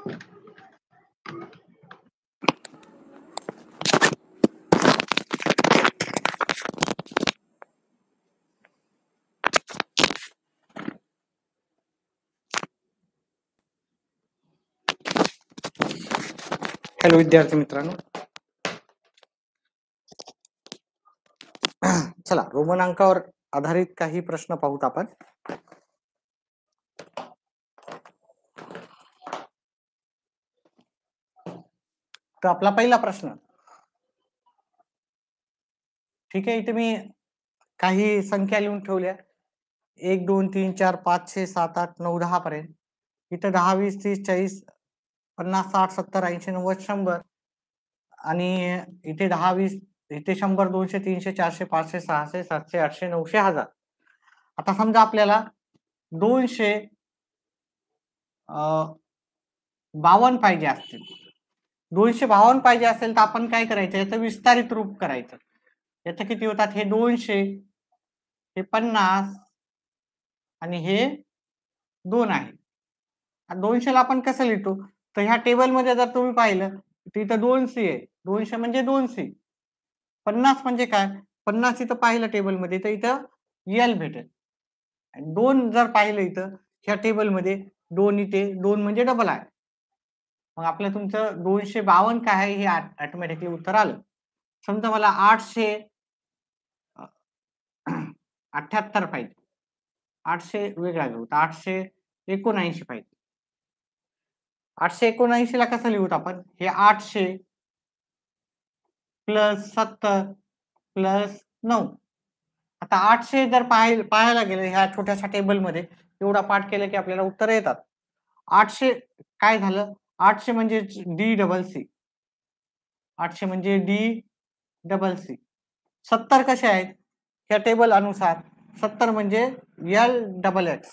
Hello विद्यार्थी मित्रांनो, चला रोमन अंकावर आधारित काही प्रश्न पाहूत आपण. तर आपला पहिला प्रश्न, ठीक आहे. इथे मी काही संख्या लिहून ठेवल्या 1 2 3 4 5 6 7 8 9 10 पर्यंत. इथे 10 20 30 40 50 60 70 80 90 100 आणि इथे 10 20 इथे 100 200 300 400 500 600 700 800 900 1000. आता समजा आपल्याला 252 पाहिजे असतील. 252 पाहिजे असेल तर आपण काय करायचं, याचं विस्तारित रूप करायचं. याचं किती होतात, हे 200, हे 50 आणि हे 2 आहे. 200 ला आपण कसं लिहितो, तर ह्या टेबलमध्ये जर तुम्ही पाहिलं तर इथं 2C आहे. 200 म्हणजे 2C. 50 म्हणजे काय, 50 इथं पाहिलं टेबलमध्ये तर इथं L भेटेल. 2 जर पाहिलं इथं ह्या टेबलमध्ये 2 इथे 2 म्हणजे डबल आहे. मग आपलं तुमचं 252 काय आहे हे ऑटोमॅटिकली उत्तर आलं. समजा मला 878 पाहिजे. 800 वेगळा घेऊ तर 879 पाहिजे. 879 ला कसं लिहूत आपण, हे 800 प्लस 70 प्लस 9. आता 800 जर पाहायला गेलं ह्या छोट्याशा टेबलमध्ये एवढा पाठ केलं की आपल्याला उत्तर येतात. 800 काय झालं, 800 म्हणजे D+C. 800 म्हणजे D+C. 70 कसे आहेत ह्या टेबल अनुसार, 70 म्हणजे L+X.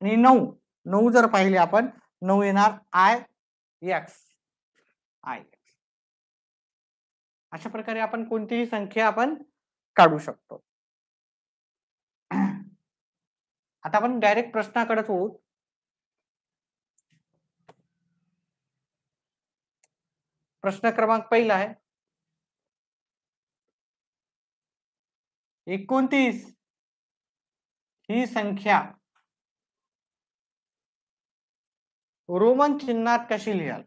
आणि 9 जर पाहिले आपण, 9 येणार IX. अशा प्रकारे आपण कोणतीही संख्या आपण काढू शकतो. आता आपण डायरेक्ट प्रश्नाकडे होऊ. प्रश्न क्रमांक पहिला आहे, 29 ही संख्या रोमन चिन्हात कशी लिहाल?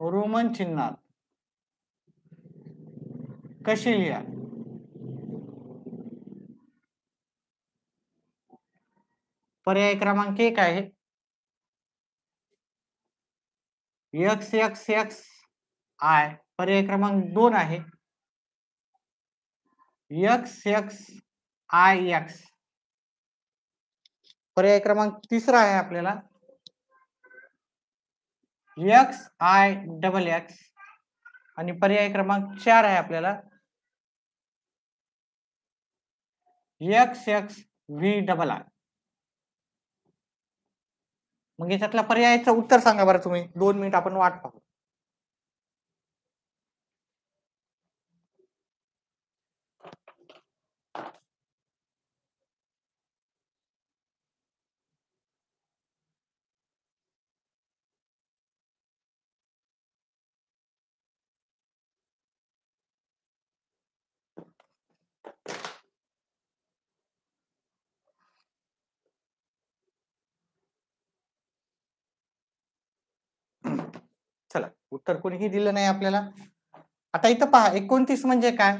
रोमन चिन्हात कशी लिहाल? पर्याय क्रमांक 1 आहे XXXI. पर्याय क्रमांक 2 आहे XXIX. पर्याय क्रमांक 3 आहे आपल्याला XIXX. आणि पर्याय क्रमांक 4 आहे आपल्याला XXVII. मग याच्यातल्या पर्यायाचं उत्तर सांगा बरं तुम्ही. 2 मिनिट आपण वाट पाहू. चला, उत्तर कोणीही दिलं नाही आपल्याला. आता इथं पहा, 29 म्हणजे काय,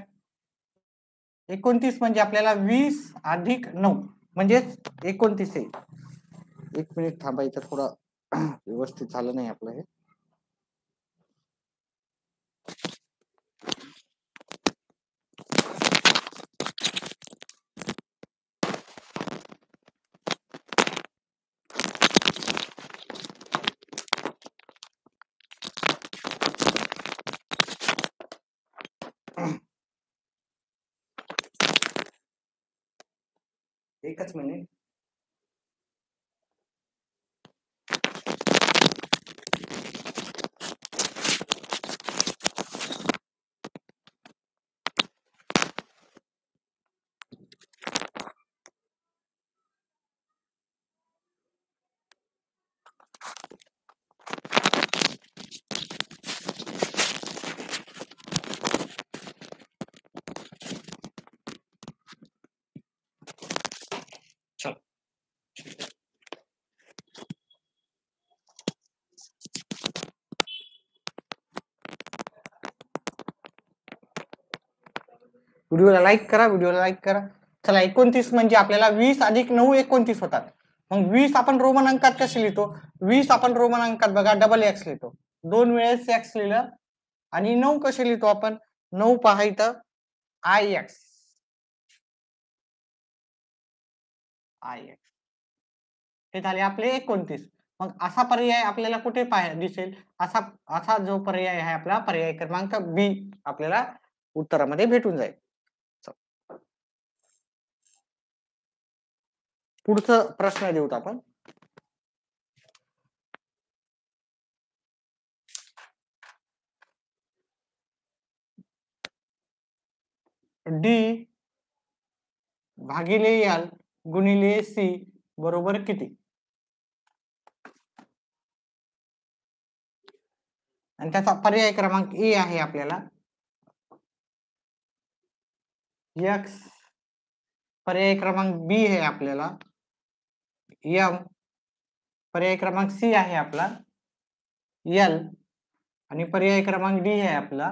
29 म्हणजे आपल्याला 20 अधिक 9 म्हणजेच 29 आहे. 1 मिनिट थांबायचं, थोडं व्यवस्थित झालं नाही आपलं हे. एकच मिनिट. व्हिडिओला लाईक करा. चला 29 म्हणजे आपल्याला 20 अधिक 9 29 होतात. मग 20 आपण रोमन अंकात कसे लिहितो? 20 आपण रोमन अंकात बघा डबल एक्स लिहितो. 2 वेळेस एक्स लिहिलं. आणि 9 कसे लिहितो आपण? 9 पहा इथं आय एक्स. हे झाले आपले 29. मग असा पर्याय आपल्याला कुठे दिसेल? असा असा जो पर्याय आहे आपला पर्याय क्रमांक बी आपल्याला उत्तरामध्ये भेटून जाईल. पुढचं प्रश्न देऊत आपण. डी भागिले एल गुणिले सी बरोबर किती? आणि त्याचा पर्याय क्रमांक ए आहे आपल्याला एक्स. पर्याय क्रमांक बी आहे आपल्याला एम. पर्याय क्रमांक सी आहे आपला एल. आणि पर्याय क्रमांक डी आहे आपला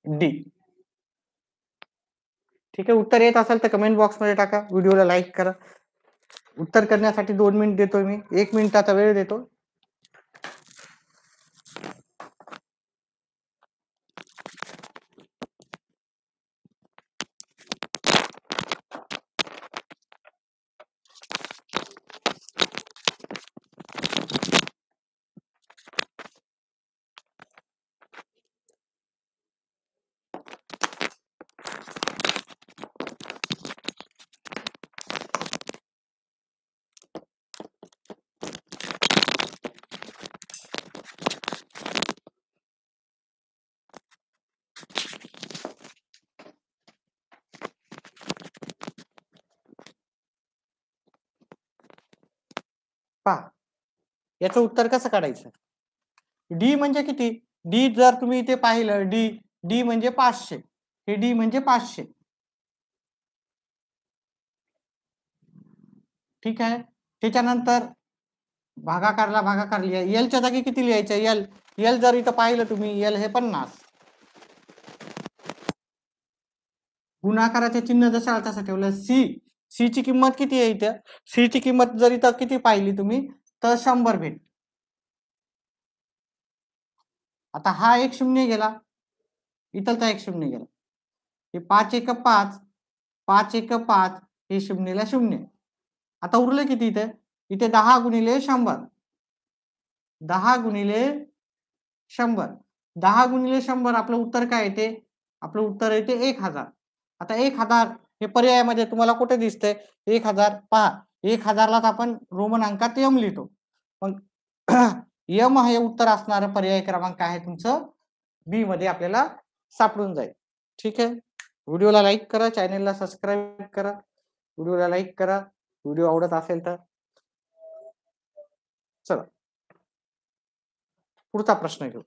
डी. ठीक आहे. उत्तर येत असेल तर कमेंट बॉक्स मध्ये टाका. व्हिडिओला लाईक करा. उत्तर करण्यासाठी 2 मिनिट देतोय मी. 1 मिनिटाचा वेळ देतो. पहा याचं उत्तर कसं काढायचं? डी म्हणजे किती? डी जर तुम्ही इथे पाहिलं डी डी म्हणजे 500. हे डी म्हणजे 500. ठीक आहे. त्याच्यानंतर भागाकार लिहा. एलच्या जागी किती लिहायचं? एल. एल जर इथं पाहिलं तुम्ही एल हे 50. गुणाकाराचे चिन्ह जसं तसं ठेवलं. सी सी ची किंमत किती आहे इथं? सी ची किंमत जर इथं किती पाहिली तुम्ही तर 100 भेट. आता हा एक शून्य गेला. इथलचा एक शून्य गेला. हे 5 1 5 5 1 5 हे शून्यला शून्य. आता उरलं किती इथे? इथे 10 गुणिले 100. 10 गुणिले 100. 10 गुणिले 100 आपलं उत्तर काय येते? आपलं उत्तर येते 1000. आता 1000 हे पर्यायामध्ये तुम्हाला कुठे दिसतंय? 1000 पहा. 1000 लाच आपण रोमन अंकात यम लिहितो. मग यम हे उत्तर असणारं पर्याय क्रमांक आहे तुमचं बी मध्ये आपल्याला सापडून जाईल. ठीक आहे. व्हिडिओला लाईक करा, चॅनलला सबस्क्राईब करा. व्हिडिओला लाईक करा. व्हिडिओ आवडत असेल तर. चला पुढचा प्रश्न घेऊ.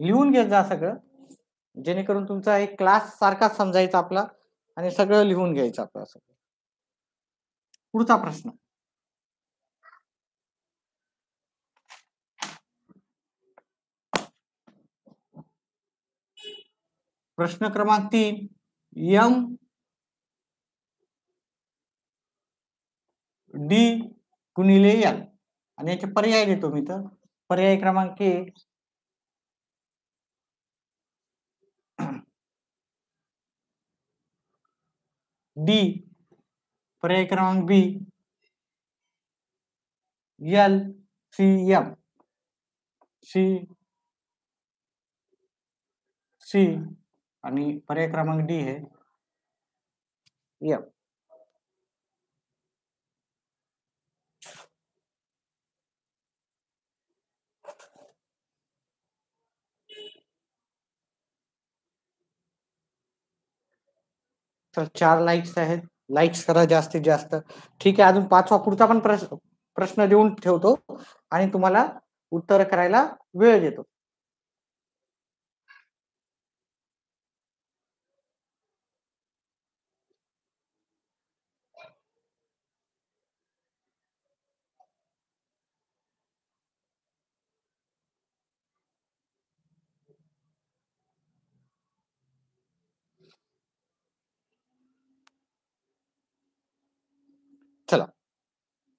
लिहून घेत जा सगळं, जेणेकरून तुमचा एक क्लास सारखा समजायचा आपला आणि सगळं लिहून घ्यायचं आपलं. पुढचा प्रश्न. प्रश्न क्रमांक 3. एम डी गुणिले एल आणि याचे पर्याय देतो मी तर. पर्याय क्रमांक ए डी. पर्याय क्रमांक B L C M. C C आणि पर्याय क्रमांक डी है एम. तर 4 लाईक्स आहेत. लाईक्स करा जास्तीत जास्त. ठीक आहे. अजून 5वा पुढचा पण प्रश्न देऊन ठेवतो आणि तुम्हाला उत्तर करायला वेळ देतो. चला.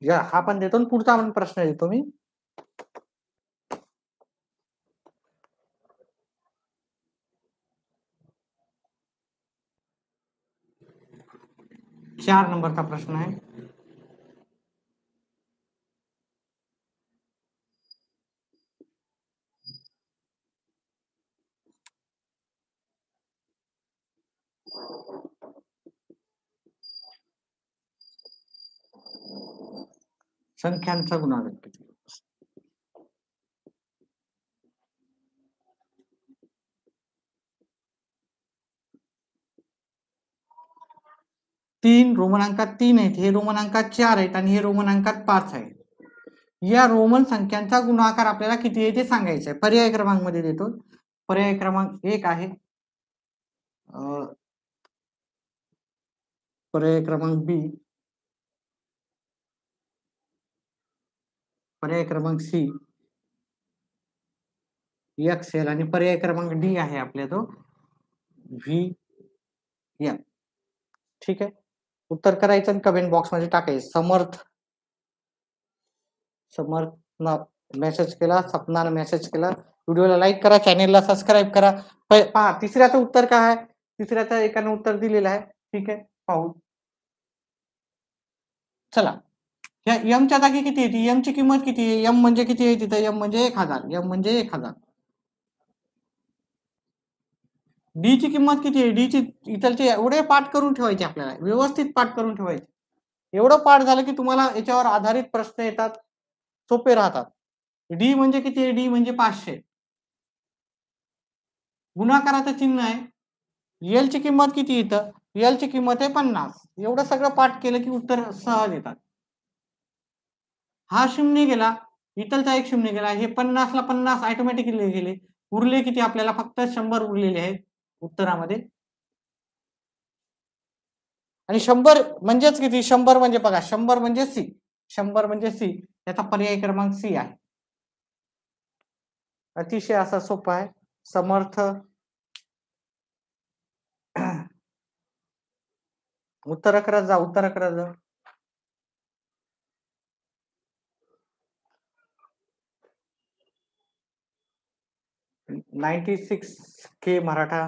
या हा पण देतो आणि पुढचा पण प्रश्न देतो मी. चार नंबरचा प्रश्न आहे. संख्यांचा गुणाकार किती? 3 रोमन अंकात 3 आहेत, हे रोमन अंकात 4 आहेत आणि हे रोमन अंकात 5 आहेत. या रोमन संख्यांचा गुणाकार आपल्याला किती आहे ते सांगायचं आहे. पर्याय क्रमांक मध्ये देतो. पर्याय क्रमांक 1 आहे. पर्याय क्रमांक बी, पर्याय क्रमांक सी, एक्सेल आणि पर्याय क्रमांक डी आहे आपल्या तो व्ही एम. ठीक आहे. उत्तर करायचं आणि कमेंट बॉक्स मध्ये टाकायचं. समर्थ मेसेज केला, सपनानं मेसेज केला. व्हिडिओला लाईक करा, चॅनेलला सबस्क्राईब करा. पहा तिसऱ्याचं उत्तर काय आहे? तिसऱ्याचं एकानं उत्तर दिलेलं आहे. ठीक आहे, पाहू. चला. या यमच्या जागी किती येते? यमची किंमत किती आहे? यम म्हणजे किती आहे तिथं? यम म्हणजे 1000. यम म्हणजे 1000. डी ची किंमत किती आहे? डी ची इथलचे एवढे पाठ करून ठेवायचे आपल्याला, व्यवस्थित पाठ करून ठेवायचे. एवढं पाठ झालं की तुम्हाला याच्यावर आधारित प्रश्न येतात, सोपे राहतात. डी म्हणजे किती आहे? डी म्हणजे 500. गुणाकाराचं चिन्ह आहे. एल ची किंमत किती येतं? एल ची किंमत आहे 50. एवढं सगळं पाठ केलं की उत्तर सहज येतात. हा शून्य गेला, इथलचा एक शून्य गेला, हे 50 ला 50 ऑटोमॅटिकली गेले. उरले किती? आपल्याला फक्त 100 उरलेले आहेत उत्तरामध्ये. आणि 100 म्हणजेच किती? 100 म्हणजे बघा, 100 म्हणजे सी. 100 म्हणजे सी. याचा पर्याय क्रमांक सी आहे. अतिशय असा सोपा आहे. समर्थ उत्तर करत जा, उत्तर करत जा. के मराठा.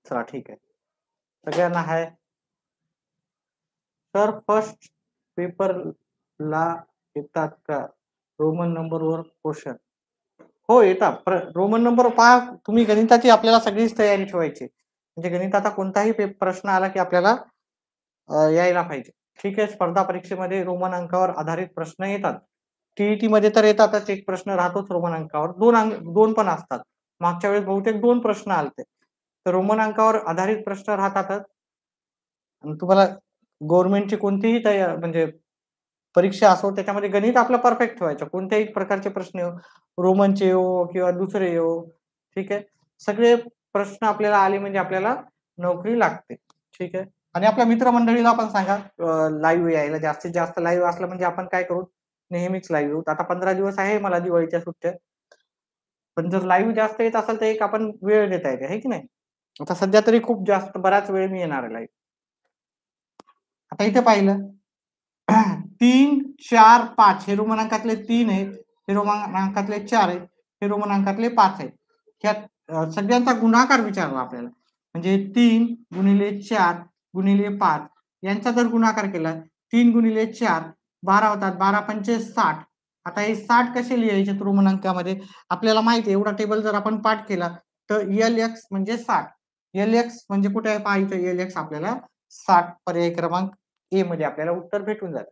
चला ठीक आहे. सगळ्यांना आहे. सर फर्स्ट पेपरला येतात का रोमन नंबरवर क्वेश्चन? हो येतात. रोमन नंबर पहा, तुम्ही गणिताची आपल्याला सगळीच तयारी ठेवायची. म्हणजे गणिताचा कोणताही प्रश्न आला की आपल्याला यायला पाहिजे. ठीक आहे. स्पर्धा परीक्षेमध्ये रोमन अंकावर आधारित प्रश्न येतात. टीईटी मध्ये तर येतातच, एक प्रश्न राहतोच रोमन अंकावर. दोन पण असतात. मागच्या वेळेस बहुतेक 2 प्रश्न आलते. तर रोमन अंकावर आधारित प्रश्न राहतातच. आणि तुम्हाला गव्हर्नमेंटची कोणतीही म्हणजे परीक्षा असो, त्याच्यामध्ये गणित आपलं परफेक्ट ठेवायचं. कोणत्याही प्रकारचे प्रश्न येऊ, रोमनचे येऊ किंवा दुसरे येऊ. ठीक आहे. सगळे प्रश्न आपल्याला आले म्हणजे आपल्याला नोकरी लागते. ठीक आहे. आणि आपल्या मित्रमंडळीला पण सांगा लाईव्ह यायला. जास्तीत जास्त लाईव्ह असलं म्हणजे आपण काय करू, नेहमीच लाईव्ह येऊ. आता 15 दिवस आहे मला दिवाळीच्या सुट्ट्या. पण जर लाईव्ह जास्त येत असेल तर एक आपण वेळ देता येते, है की नाही? आता सध्या तरी खूप जास्त बराच वेळ मी येणार आहे लाईव्ह. आता इथे पाहिलं 3, 4, 5 हे रोमन अंकातले 3 आहेत, हे रोमन अंकातले 4 आहेत, हे रोमन अंकातले 5 आहेत. ह्या सगळ्यांचा गुणाकार विचारला आपल्याला. म्हणजे 3 गुणिले 4 गुणिले 5 यांचा जर गुणाकार केला, 3 गुणिले 4 12 होतात, 12 पंचे 60. आता हे 60 कसे लिहायचे रोमन अंकामध्ये? आपल्याला माहिती आहे, एवढा टेबल जर आपण पाठ केला तर LX म्हणजे 60. LX म्हणजे कुठे आहे पहा, इथं LX आपल्याला 60 पर्याय क्रमांक ए मध्ये आपल्याला उत्तर भेटून जातं.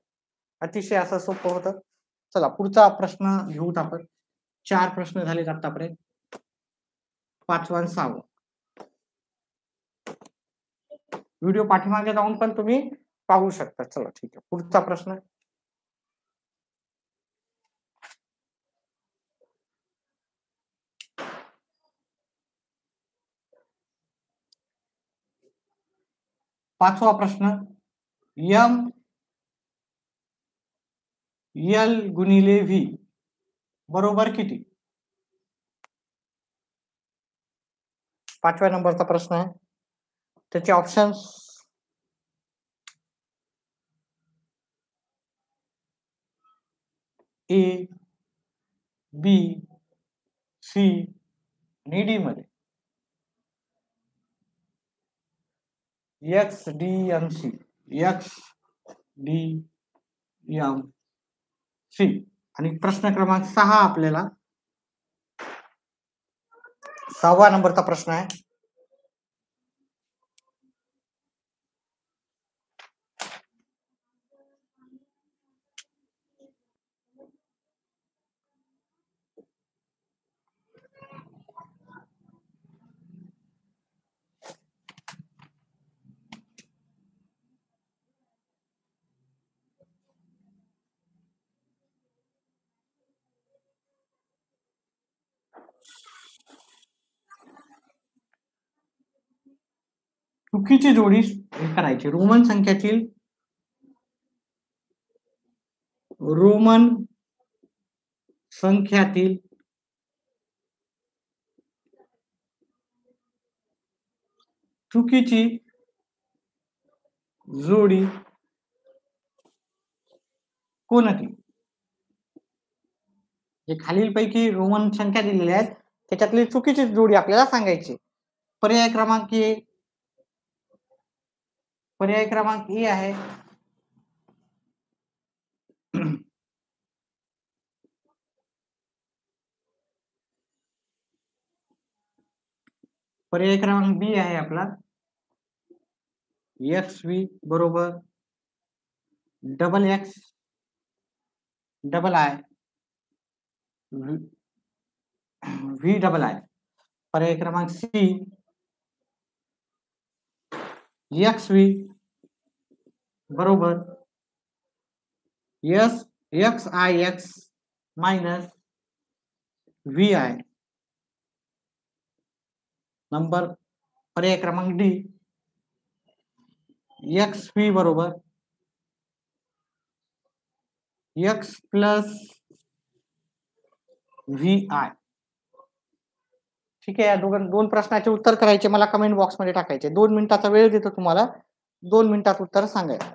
अतिशय असं सोपं होतं. चला पुढचा प्रश्न घेऊत आपण. 4 प्रश्न झालेत आतापर्यंत. 5वा आणि 6वा. व्हिडिओ पाठीमागे जाऊन पण तुम्ही पाहू शकता. चला ठीक आहे, पुढचा प्रश्न. पाचवा प्रश्न, एम एल गुणिले व्ही बरोबर किती? 5व्या नंबरचा प्रश्न आहे. त्याचे ऑप्शन्स ए, बी, सी आणि डी मध्ये. X D M C, X D M C. आणि प्रश्न क्रमांक 6 आपल्याला 6वा नंबरचा प्रश्न आहे. चुकीची जोडी करायची. रोमन संख्यातील चुकीची जोडी कोणती? जे खालीलपैकी रोमन संख्या दिलेल्या आहेत त्याच्यातली चुकीची जोडी आपल्याला सांगायची. पर्याय क्रमांक ए आहे पर्याय क्रमांक बी आहे आपला एक्स व्ही बरोबर double x double I V double I. पर्याय क्रमांक सी एक्स व्ही बरोबर S X I x minus V I. Number पर्याय क्रमांक डी एक्स व्ही बरोबर एक्स प्लस व्ही आय. ठीक आहे, या दोन प्रश्नाचे उत्तर करायचे, मला कमेंट बॉक्स मध्ये टाकायचे. 2 मिनिटाचा वेळ देतो तुम्हाला, 2 मिनिटात उत्तर सांगायचं.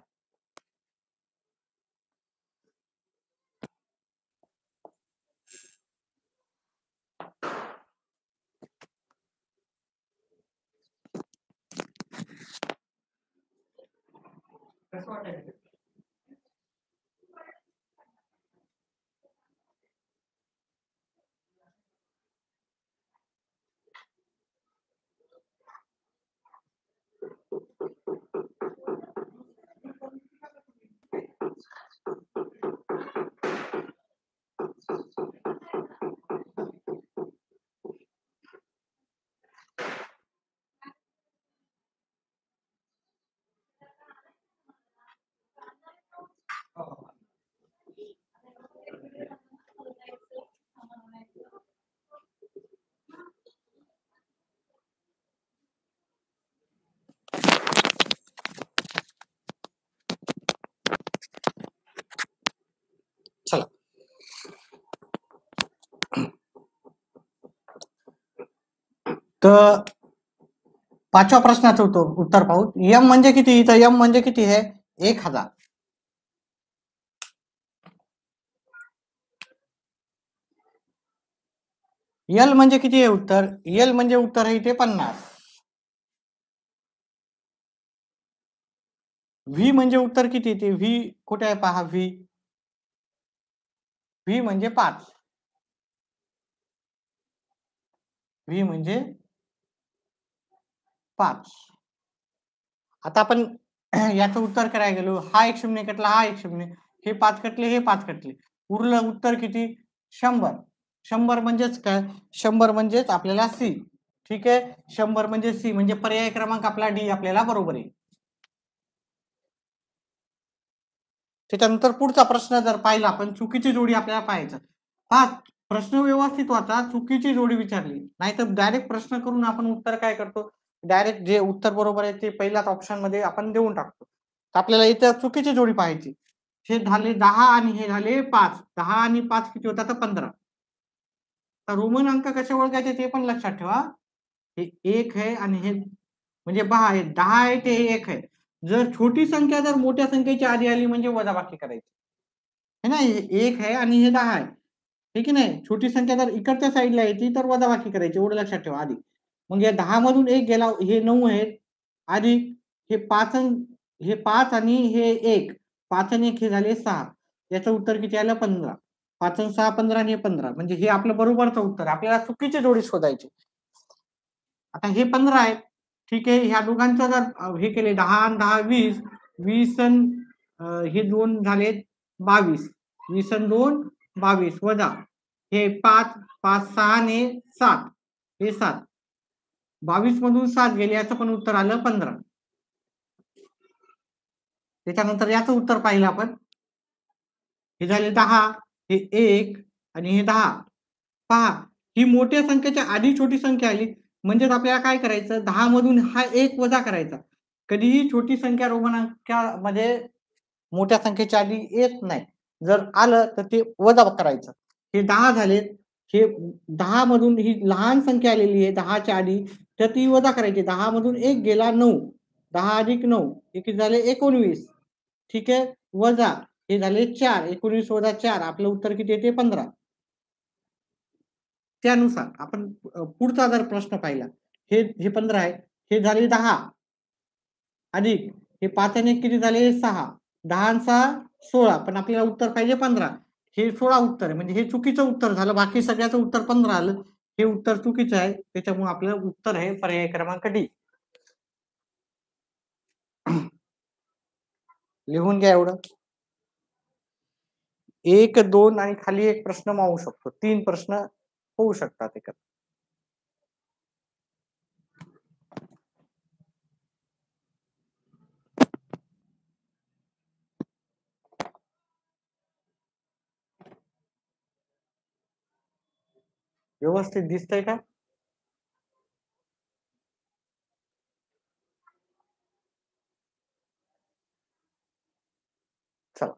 कसं वाटायचं? चला तर 5व्या प्रश्नाचं उत्तर पाहू. एम म्हणजे किती? तर एम म्हणजे किती आहे? 1000. एल म्हणजे किती आहे उत्तर? एल म्हणजे उत्तर आहे इथे 50. व्ही म्हणजे उत्तर किती ते? व्ही कुठे आहे पहा, व्ही म्हणजे 5. व्ही म्हणजे 5. आता आपण याचं उत्तर करायला गेलो, हा 1 शून्य कटला, हा 1 शून्य, हे 5 कटले, हे 5 कटले, उरलं उत्तर किती? 100. 100 म्हणजेच काय? 100 म्हणजेच आपल्याला सी. ठीक आहे, 100 म्हणजे सी, म्हणजे पर्याय क्रमांक आपला डी आपल्याला बरोबर आहे. त्याच्यानंतर पुढचा प्रश्न जर पाहिला आपण, चुकीची जोडी आपल्याला पाहायचं. प्रश्न व्यवस्थित वाचा, चुकीची जोडी विचारली नाही तर डायरेक्ट प्रश्न करून आपण उत्तर काय करतो, डायरेक्ट जे उत्तर बरोबर आहे ते पहिल्याच ऑप्शन मध्ये आपण देऊन टाकतो. तर आपल्याला इथं चुकीची जोडी पाहायची. हे झाले 10 आणि हे झाले 5. 10 आणि 5 किती होतात? 15. तर रोमन अंक कसे ओळखायचे ते पण लक्षात ठेवा. हे 1 आहे आणि हे म्हणजे 10 आहे. 10 आहे ते 1 आहे. जर छोटी संख्या जर मोठ्या संख्येच्या आधी आली म्हणजे वजाबाकी करायची. है ना, हे 1 आहे आणि हे 10 आहे. ठीक आहे नाही, छोटी संख्या जर इकडच्या साईडला येते तर वजाबाकी करायची, एवढं लक्षात ठेवा आधी. मग या 10 मधून 1 गेला, हे 9 आहेत. अधिक हे 5 आणि हे 1, 5 आणि 1 हे झाले 6. याचं उत्तर किती आलं? 15. 5 आणि 6 15 आणि हे 15, म्हणजे हे आपलं बरोबरचं उत्तर. आपल्याला चुकीची जोडी शोधायची. आता हे 15 आहे. ठीक आहे, ह्या दोघांचं जर हे केले 10 आणि 10 20, 20 आणि हे 2 झाले 22, 20 आणि 2 22 वजा हे 5, 5 6 आणि 7, हे 7, 22 मधून 7 गेले, याचं पण उत्तर आलं 15. त्याच्यानंतर याचं उत्तर पाहिलं आपण, हे झाले 10, हे 1 आणि हे 10. पहा, ही मोठ्या संख्येच्या आधी छोटी संख्या आली, म्हणजेच आपल्याला काय करायचं, 10 मधून हा 1 वजा करायचा. कधीही छोटी संख्या रोमन अंकामध्ये मोठ्या संख्येच्या आधी येत नाही. जर आलं तर ते वजा करायचं. हे 10 झाले, हे 10 मधून ही लहान संख्या आलेली आहे 10च्या आधी, तर ती वजा करायची. 10 मधून 1 गेला 9, 10 अधिक 9 हे किती झाले? 19. ठीक आहे, वजा हे झाले 4, 19 वजा 4, आपलं उत्तर किती येते? 15. त्यानुसार आपण पुढचा जर प्रश्न पाहिला, हे 15 आहे, हे झाले 10 अधिक हे 5 आणि 1 किती झाले? 6, 10 आणि 6 16, पण आपल्याला उत्तर पाहिजे 15. हे 16 उत्तर आहे, म्हणजे हे चुकीचं उत्तर झालं. बाकी सगळ्याचं उत्तर 15 आलं, हे उत्तर चुकीचं आहे. त्याच्यामुळे आपलं उत्तर आहे पर्याय क्रमांक डी. लिहून घ्या एवढं. 1 2 आणि खाली एक प्रश्न मावू शकतो, 3 प्रश्न होऊ शकतात एकत्र. व्यवस्थित दिसतंय का? चला,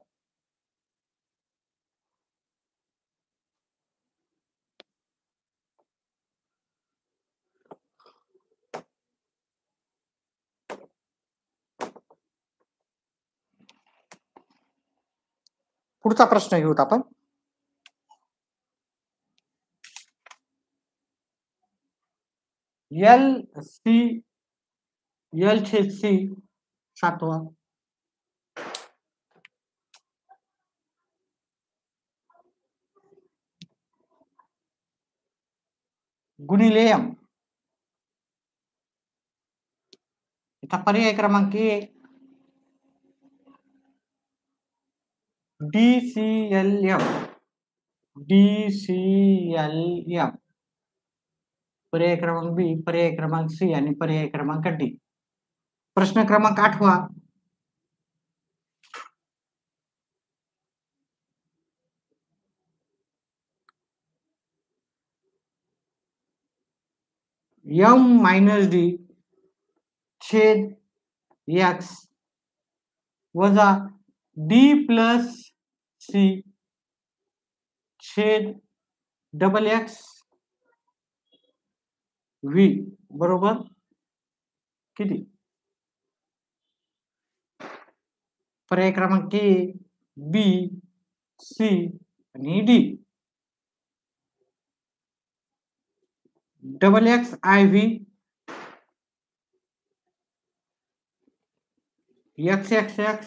पुढचा प्रश्न घेऊत आपण. LC 7 गुणिले M. इथं पर्याय क्रमांक 1 DCLM, पर्याय क्रमांक बी, पर्याय क्रमांक सी आणि पर्याय क्रमांक डी. प्रश्न क्रमांक 8 M-D छेद x वजा D प्लस C छेद XX V बरोबर किती? पर्याय क्रमांक A, B, C आणि D. XXIV XXX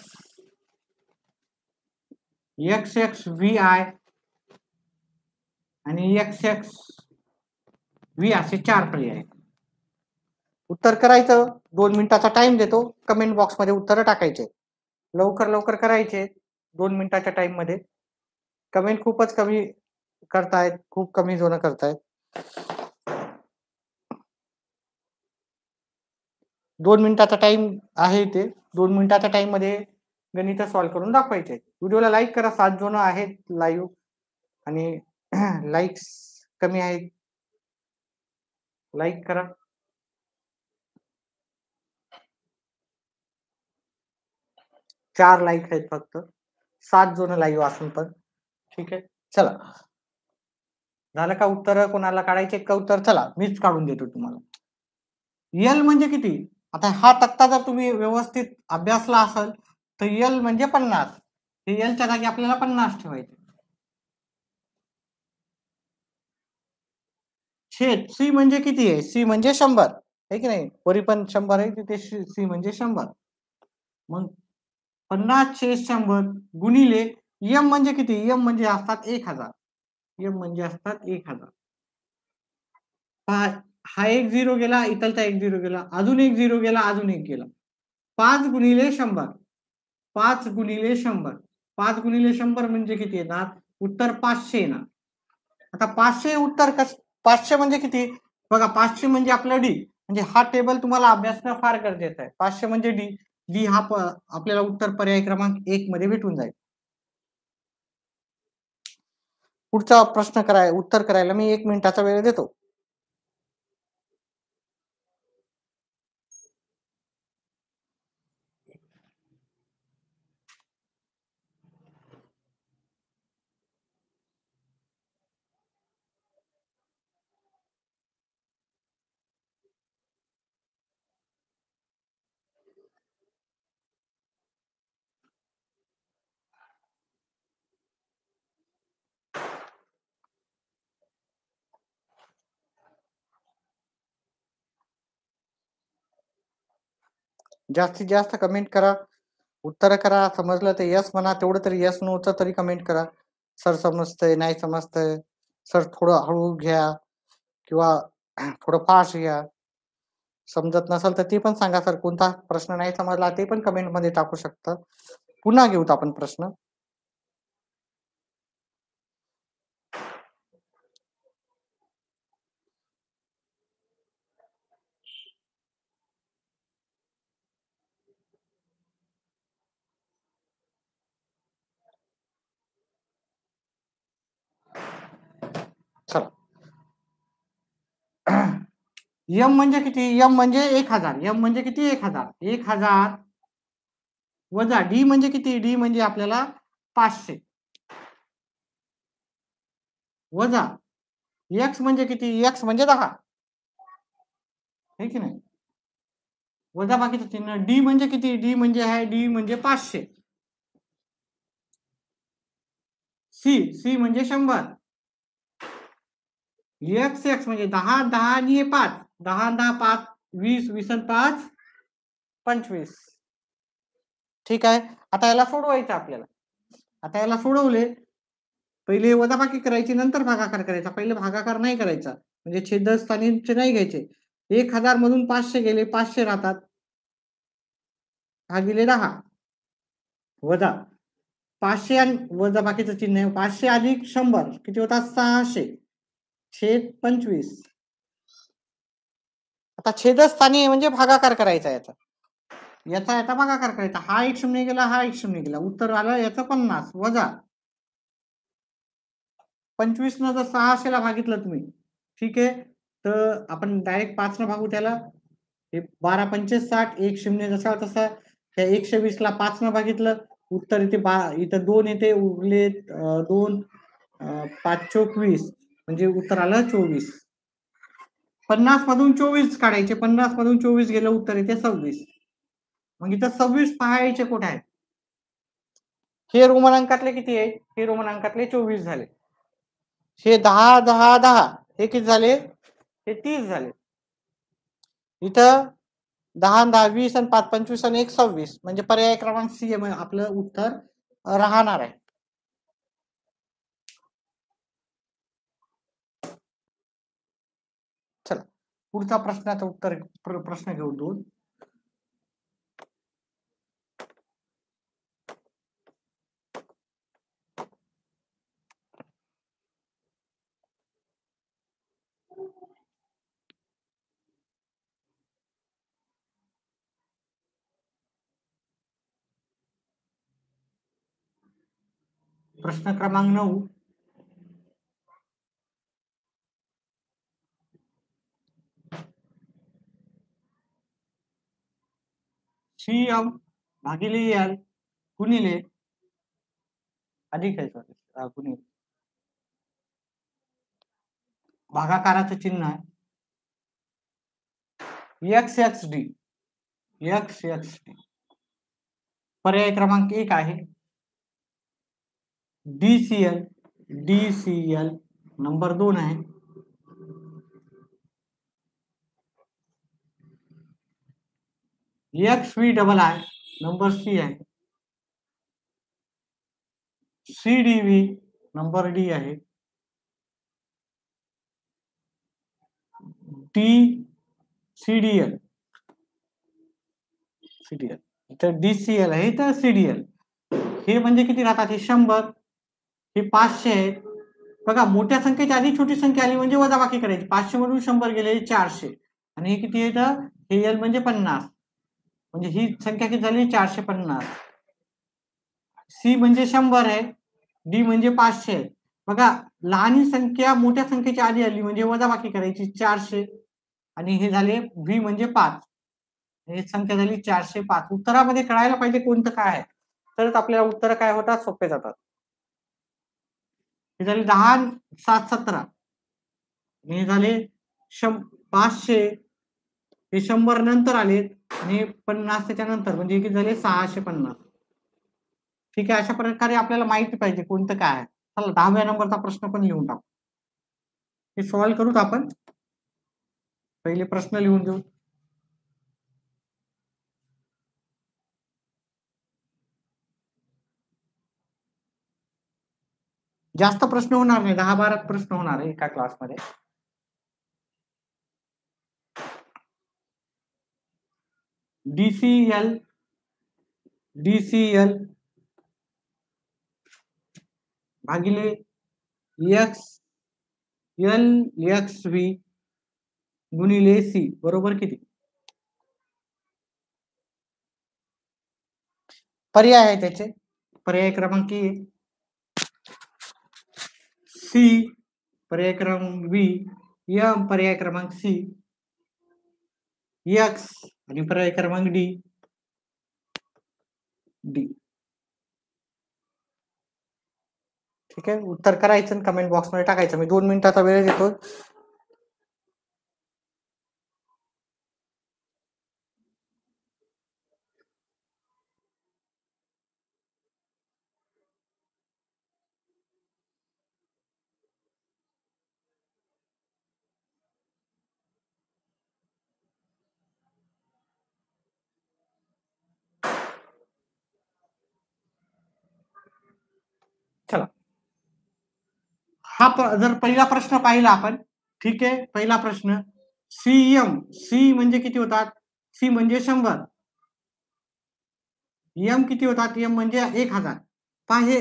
XXVI आणि XXV असे 4 पर्याय. उत्तर करायचं, 2 मिनिटाचा टाइम देतो. कमेंट बॉक्स मध्ये उत्तर टाकायचे, लवकर लवकर करायचे 2 मिनिटाच्या टाइम मध्ये. कमेंट खूपच कमी करतायत, खूप कमी जण करतायत. 2 मिनिटाचा टाइम आहे, ते 2 मिनिटाच्या टाइम मध्ये गणित सॉल्व्ह करून दाखवायचे. व्हिडिओला लाईक करा, 7 जण आहेत लाईव्ह आणि लाईक्स कमी आहेत, लाईक करा. चार लाईक आहेत फक्त, 7 जण लाईव्ह असून पण. ठीक आहे, चला झालं का उत्तर? कोणाला काढायचे का उत्तर? चला मीच काढून देतो तुम्हाला. यल म्हणजे किती? आता हा तक्ता जर तुम्ही व्यवस्थित अभ्यासला असेल तर यल म्हणजे 50. हे एलच्या जागी आपल्याला 50 ठेवायचे. छेद सी म्हणजे किती आहे? सी म्हणजे 100 आहे की नाही? वरी पण 100 आहे, तिथे सी म्हणजे 100. मग 50/100 गुणिले एम म्हणजे किती? एम म्हणजे असतात 1000. एम म्हणजे असतात 1000. हा एक 0 गेला, इथलचा एक 0 गेला, अजून एक 0 गेला, अजून एक गेला. 5 गुणिले 100. 5 गुणिले 100. 5 गुणिले 100 म्हणजे किती येणार? उत्तर 500 येणार. आता 500 उत्तर 500 म्हणजे किती? बघा 500 म्हणजे आपलं डी. म्हणजे हा टेबल तुम्हाला अभ्यासणं फार गरजेचं आहे. 500 म्हणजे डी. डी हा आपल्याला उत्तर पर्याय क्रमांक 1 मध्ये भेटून जाईल. पुढचा प्रश्न उत्तर करायला मी 1 मिनिटाचा वेळ देतो. जास्तीत जास्त कमेंट करा, उत्तर करा. समजलं तर यस म्हणा, तेवढं तरी यस नव्हतं तरी कमेंट करा. सर समजतंय, नाही समजतंय, सर थोडं हळू घ्या किंवा थोडं फास्ट घ्या. समजत नसेल तर ते पण सांगा सर, कोणता प्रश्न नाही समजला ते पण कमेंट मध्ये टाकू शकता. पुन्हा घेऊत आपण प्रश्न. चला यम म्हणजे किती? यम म्हणजे 1000. यम म्हणजे किती? 1000. 1000 वजा डी म्हणजे किती? डी म्हणजे आपल्याला 500 वजा एक्स म्हणजे किती? एक्स म्हणजे 10 आहे की नाही? वजा बाकीचं चिन्ह. डी म्हणजे किती? डी म्हणजे आहे, डी म्हणजे 500. सी म्हणजे 100. एक्स म्हणजे 10 10 आणि 5. 10 10 5 20 20 आणि 5 25. ठीक आहे, आता याला सोडवायचं आपल्याला. आता याला सोडवले, पहिले वजाबाकी करायची, नंतर भागाकार करायचा. पहिले भागाकार नाही करायचा, म्हणजे छेदस्थानीचे नाही घ्यायचे. 1000 मधून 500 गेले, 500 राहतात, भागिले 10 वजा 500 आणि वजा बाकीचं चिन्ह आहे. 500 अधिक 100 किती होतात? 600 छेद 25. आता छेदस्थानी म्हणजे भागाकार करायचा याचा. याचा भागाकार करायचा. हा एक 0 गेला, हा एक 0 गेला, उत्तर आलं याचं 50 वजा 25 न जर 600 ला भागितलं तुम्ही, ठीक आहे, तर आपण डायरेक्ट 5 न भागू त्याला. हे 12 पंचे 60, एक 0 जसा तसा. त्या 120 ला 5 न भागितलं, उत्तर इथे इथं 2 येते, उरले 2 5 चोक 20, म्हणजे उत्तर आलं 24. 50 मधून 24 काढायचे, 50 मधून 24 गेलं, उत्तर येते 26. मग इथं 26 पहायचे कुठे आहेत? हे रोमन अंकातले किती आहे? हे रोमन अंकातले 24 झाले. हे 10 10 10 हे किती झाले? हे 30 झाले. इथं 10 10 20 आणि 5 25 आणि 1 26, म्हणजे पर्याय क्रमांक सी आपलं उत्तर राहणार आहे. चला पुढचा प्रश्नाचं उत्तर प्रश्न घेऊ 2. प्रश्न क्रमांक 9. CM भागिले L गुणिले अधिक आहे गुणिले भागाकाराचं चिन्ह आहे XXD. पर्याय क्रमांक 1 आहे DCL. नंबर 2 आहे XVII. नंबर C आहे CDV. नंबर D आहे CDL. इथं DCL आहे तर CDL. हे म्हणजे किती राहतात? हे 100, हे 500 आहेत. बघा, मोठ्या संख्येच्या आधी छोटी संख्या आली म्हणजे वजाबाकी करायची. 500 मधून 100 गेले 400 आणि हे किती येतं? हे L म्हणजे 50. म्हणजे ही संख्या किती झाली? 450. C म्हणजे 100 आहे, D म्हणजे 500 आहे. बघा, लहान संख्या मोठ्या संख्येच्या आधी आली म्हणजे वजाबाकी करायची 400 आणि हे झाले V म्हणजे 5. हे संख्या झाली 405. उत्तरामध्ये कळायला पाहिजे कोणतं काय आहे, तरच आपल्याला उत्तर काय होतात? सोपे जातात. हे झाले 10, 7, 17. हे झाले 500. हे 100 नंतर आले आणि 50 त्याच्या नंतर म्हणजे किती झाले? 650. ठीक आहे, अशा प्रकारे आपल्याला माहिती पाहिजे कोणतं काय आहे. चला 10व्या नंबरचा प्रश्न पण लिहून टाकू. हे सॉल्व्ह करूत आपण. पहिले प्रश्न लिहून देऊ. जास्त प्रश्न होणार नाही, 10-12 प्रश्न होणार आहे एका क्लासमध्ये. DCL भागिले XLXV गुणिले C बरोबर किती? पर्याय आहे त्याचे. पर्याय क्रमांक A C, पर्याय क्रमांक B M, पर्याय क्रमांक C X आणि पर्याय क्रमांक D. ठीक आहे, उत्तर करायचं कमेंट बॉक्स मध्ये टाकायचं. मी 2 मिनिटाचा वेळ देतो. चला, हा जर पहिला प्रश्न पाहिला आपण, ठीक आहे, पहिला प्रश्न CM. C म्हणजे किती होतात? C म्हणजे 100. M किती होतात? M म्हणजे 1000. पहा, हे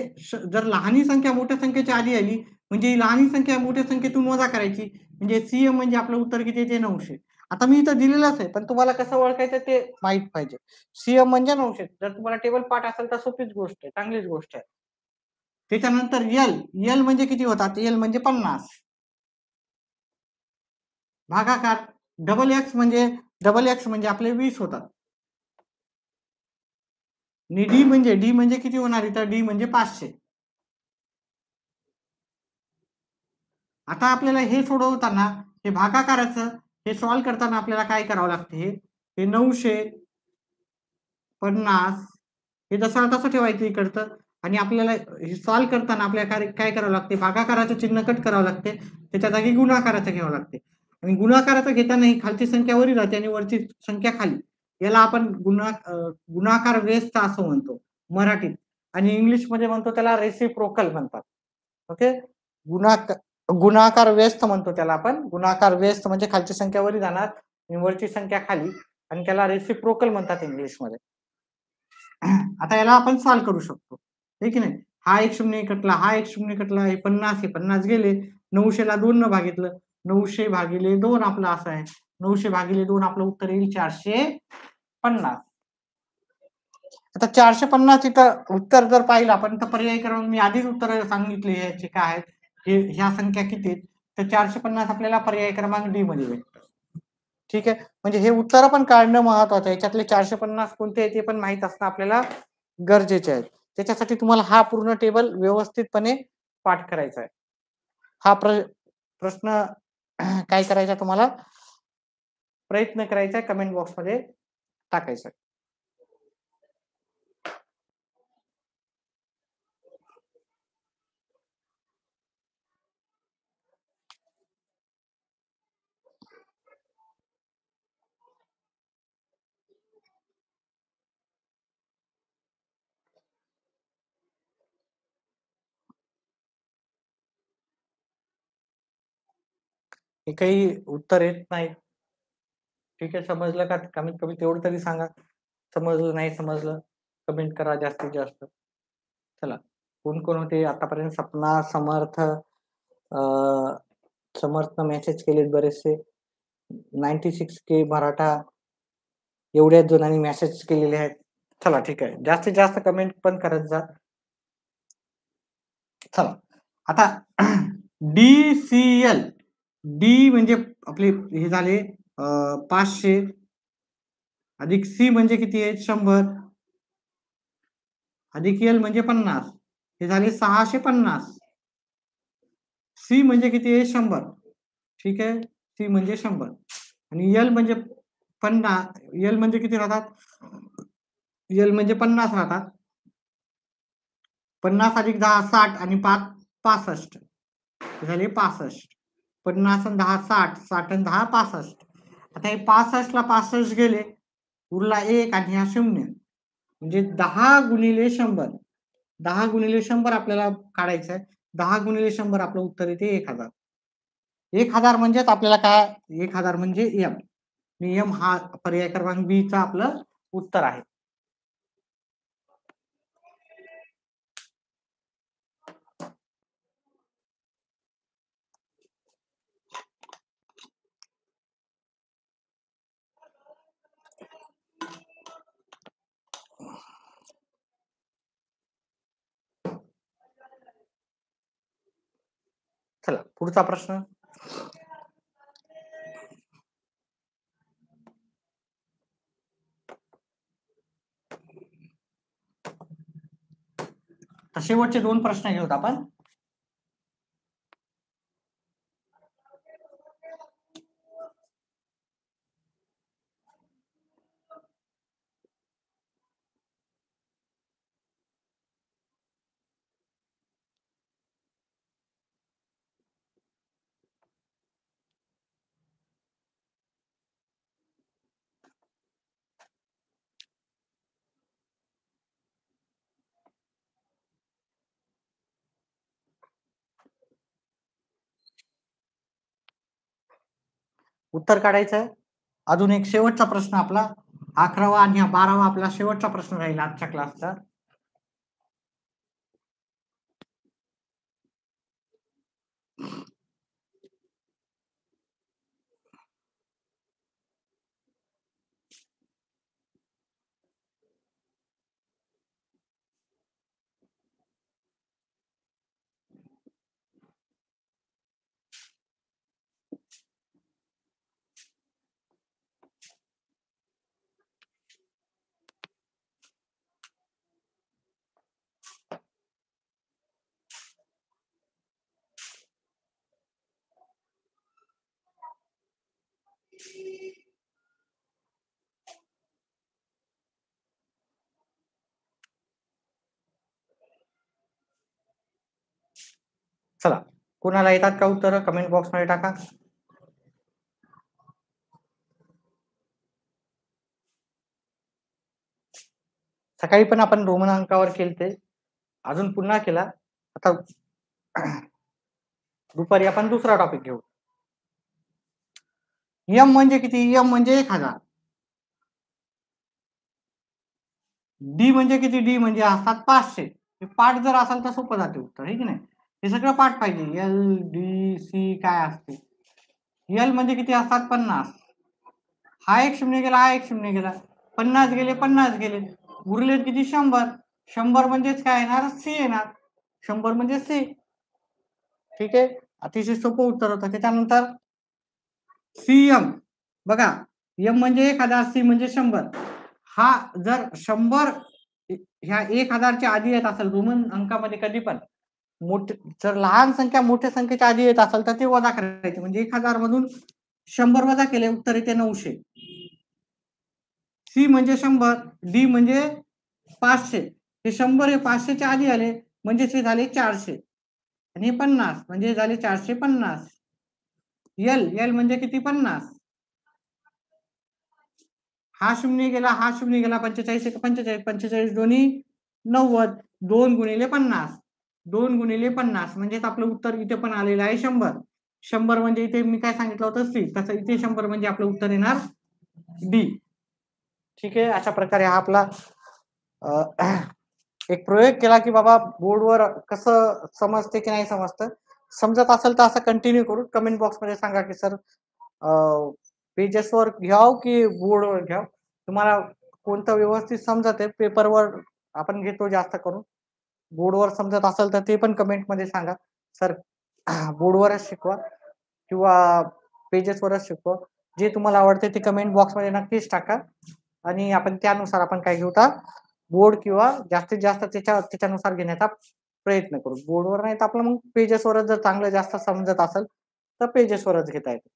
जर लहानी संख्या मोठ्या संख्येच्या आधी आली म्हणजे लहानी संख्या मोठ्या संख्येतून वजा करायची म्हणजे CM म्हणजे आपलं उत्तर किती येते? 900. आता मी इथं दिलेलंच आहे, पण तुम्हाला कसं ओळखायचं ते माहित पाहिजे. CM म्हणजे 900. जर तुम्हाला टेबल पाठ असेल तर सोपीच गोष्ट आहे, चांगलीच गोष्ट आहे. त्याच्यानंतर L म्हणजे किती होतात? L म्हणजे 50. भागाकार X म्हणजे आपले 20 होतात. आणि D म्हणजे किती होणार? इथं D म्हणजे 500. आता आपल्याला हे सोडवताना हे भागाकाराचं हे सॉल्व्ह करताना आपल्याला काय करावं लागते? हे 950 हे जसं तसं ठेवायचं इकडचं आणि आपल्याला हे सॉल्व्ह करताना आपल्याला काय करावं लागते? भागाकाराचं चिन्ह कट करावं लागते, त्याच्या जागी गुणाकाराचं घ्यावं लागते. आणि गुणाकाराचं घेताना ही खालची संख्या वरी राहते आणि वरची संख्या खाली. याला आपण गुणाकार व्यस्त असं म्हणतो मराठीत, आणि इंग्लिश मध्ये म्हणतो त्याला रेसिप्रोकल म्हणतात. ओके, गुणाकार व्यस्त म्हणतो त्याला आपण. गुणाकार व्यस्त म्हणजे खालची संख्या वरी जाणार आणि वरची संख्या खाली, आणि त्याला रेसिप्रोकल म्हणतात इंग्लिश मध्ये. आता याला आपण सॉल्व्ह करू शकतो, ठीक आहे. हा एक शून्य कटला, हा एक शून्य कटला, हे 50 गेले. 900 ला 2 न भागितलं, 900 भागिले 2 आपलं असं आहे. 900 भागिले 2 आपलं उत्तर येईल 450. आता 450 इथं उत्तर जर पाहिलं आपण तर पर्यायी क्रमांक मी आधीच उत्तर सांगितले याचे काय आहेत, हे ह्या संख्या किती आहेत, तर 450 आपल्याला पर्याय क्रमांक डी मध्ये भेटतं. ठीक आहे, म्हणजे हे उत्तर पण काढणं महत्वाचं आहे. याच्यातले 450 कोणते आहे ते पण माहित असणं आपल्याला गरजेचे आहे. त्याच्यासाठी तुम्हाला हा पूर्ण टेबल व्यवस्थितपणे पाठ करायचा आहे. हा प्रश्न काय करायचा तुम्हाला प्रयत्न करायचा आहे, कमेंट बॉक्समध्ये टाकायचा आहे. हे काही उत्तर येत नाही. ठीक आहे, समजलं का? कमीत कमी तेवढं तरी सांगा. समजलं नाही समजलं कमेंट करा जास्तीत जास्त. चला, कोण कोण होते आतापर्यंत? सपना, समर्थ, समर्थनं मेसेज केलेत बरेचसे. 96K मराठा एवढ्याच जणांनी मेसेज केलेले आहेत. चला ठीक आहे, जास्तीत जास्त कमेंट पण करत जा. चला आता DCL, डी म्हणजे आपले हे झाले 500 अधिक सी म्हणजे किती आहे 100 अधिक एल म्हणजे 50, हे झाले 650. सी म्हणजे किती आहे 100. ठीक आहे, सी म्हणजे 100 आणि एल म्हणजे 50. एल म्हणजे किती राहतात? एल म्हणजे 50 राहतात. 50 अधिक 10 60 आणि 5 65 झाले 65. 50 आणि 10 60, 60 आणि 10 65. आता हे 65 ला 65 गेले, उरला 1 आणि हा 0 म्हणजे 10 गुणिले 100. 10 गुणिले 100 आपल्याला काढायचं आहे. 10 गुणिले 100 आपलं उत्तर येते 1000. 1000 म्हणजेच आपल्याला काय? 1000 म्हणजे एम. एम हा पर्याय क्रमांक बी चा आपलं उत्तर आहे. चला पुढचा प्रश्न. शेवटचे 2 प्रश्न घेऊत आपण. उत्तर काढायचं आहे. अजून एक शेवटचा प्रश्न आपला 11वा आणि 12वा आपला शेवटचा प्रश्न राहील आजच्या क्लासचा. चला, कोणाला येतात का उत्तर? कमेंट बॉक्स मध्ये टाका. सकाळी पण आपण रोमन अंकावर केलते, अजून पुन्हा केला. आता दुपारी आपण दुसरा टॉपिक घेऊ. यम म्हणजे किती? यम म्हणजे 1000. डी म्हणजे किती? डी म्हणजे असतात 500. पाठ जर असेल तर सोपं जाते उत्तर, आहे की नाही? हे सगळं पाठ पाहिजे. एल डी सी काय असते. एल म्हणजे किती असतात? 50. हा एक शून्य गेला, हा एक शून्य गेला, 50 गेले, 50 गेले. उरलेत किती 100. 100 म्हणजेच काय येणार, सी येणार. 100 म्हणजे सी. ठीक आहे, अतिशय सोपं उत्तर होतं. त्याच्यानंतर सीएम बघा, एम म्हणजे 1000, सी म्हणजे 100. हा जर 100 ह्या 1000च्या आधी येत असेल रोमन अंकामध्ये कधी पण, मोठे जर लहान संख्या मोठ्या संख्येच्या आधी येत असेल तर ते वजा करायचे. म्हणजे 1000 मधून 100 वजा केले उत्तर येते 900. सी म्हणजे 100, डी म्हणजे 500. हे 100 हे 500च्या आधी आले म्हणजे ते झाले 400 आणि 50 म्हणजे झाले 450. एल एल म्हणजे किती, 50. हा शून्य गेला, हा शून्य गेला, 45 45 45 दोन्ही 90. 2 गुणिले 50, 2 गुणिले 50 म्हणजेच आपलं उत्तर इथे पण आलेलं आहे 100. 100 म्हणजे इथे मी काय सांगितलं होतं, सी. तसं इथे 100 म्हणजे आपलं उत्तर येणार डी. ठीक आहे, अशा प्रकारे हा आपला एक प्रयोग केला की बाबा बोर्डवर कसं समजते की नाही समजतं. समजत असेल तर असं कंटिन्यू करू. कमेंट बॉक्समध्ये सांगा की सर पेजेसवर घ्याव की बोर्डवर घ्याव, तुम्हाला कोणतं व्यवस्थित समजत आहे. पेपरवर आपण घेतो जास्त करून, बोर्डवर समजत असेल तर ते पण कमेंटमध्ये सांगा. सर बोर्डवरच शिकवा किंवा पेजेसवरच शिकवा, जे तुम्हाला आवडते ते कमेंट बॉक्समध्ये नक्कीच टाका आणि आपण त्यानुसार आपण काय घेऊ तर बोर्ड किंवा जास्तीत जास्त त्याच्यानुसार घेण्याचा प्रयत्न करू. बोर्डवर नाही तर आपलं मग पेजेसवरच जर चांगलं जास्त समजत असेल तर पेजेसवरच घेता येतं.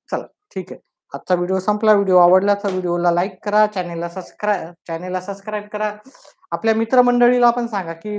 चला ठीक आहे, आजचा व्हिडिओ संपला. व्हिडिओ आवडला तर व्हिडिओला लाईक करा, चॅनेलला सबस्क्राईब करा. आपल्या मित्रमंडळीला पण सांगा की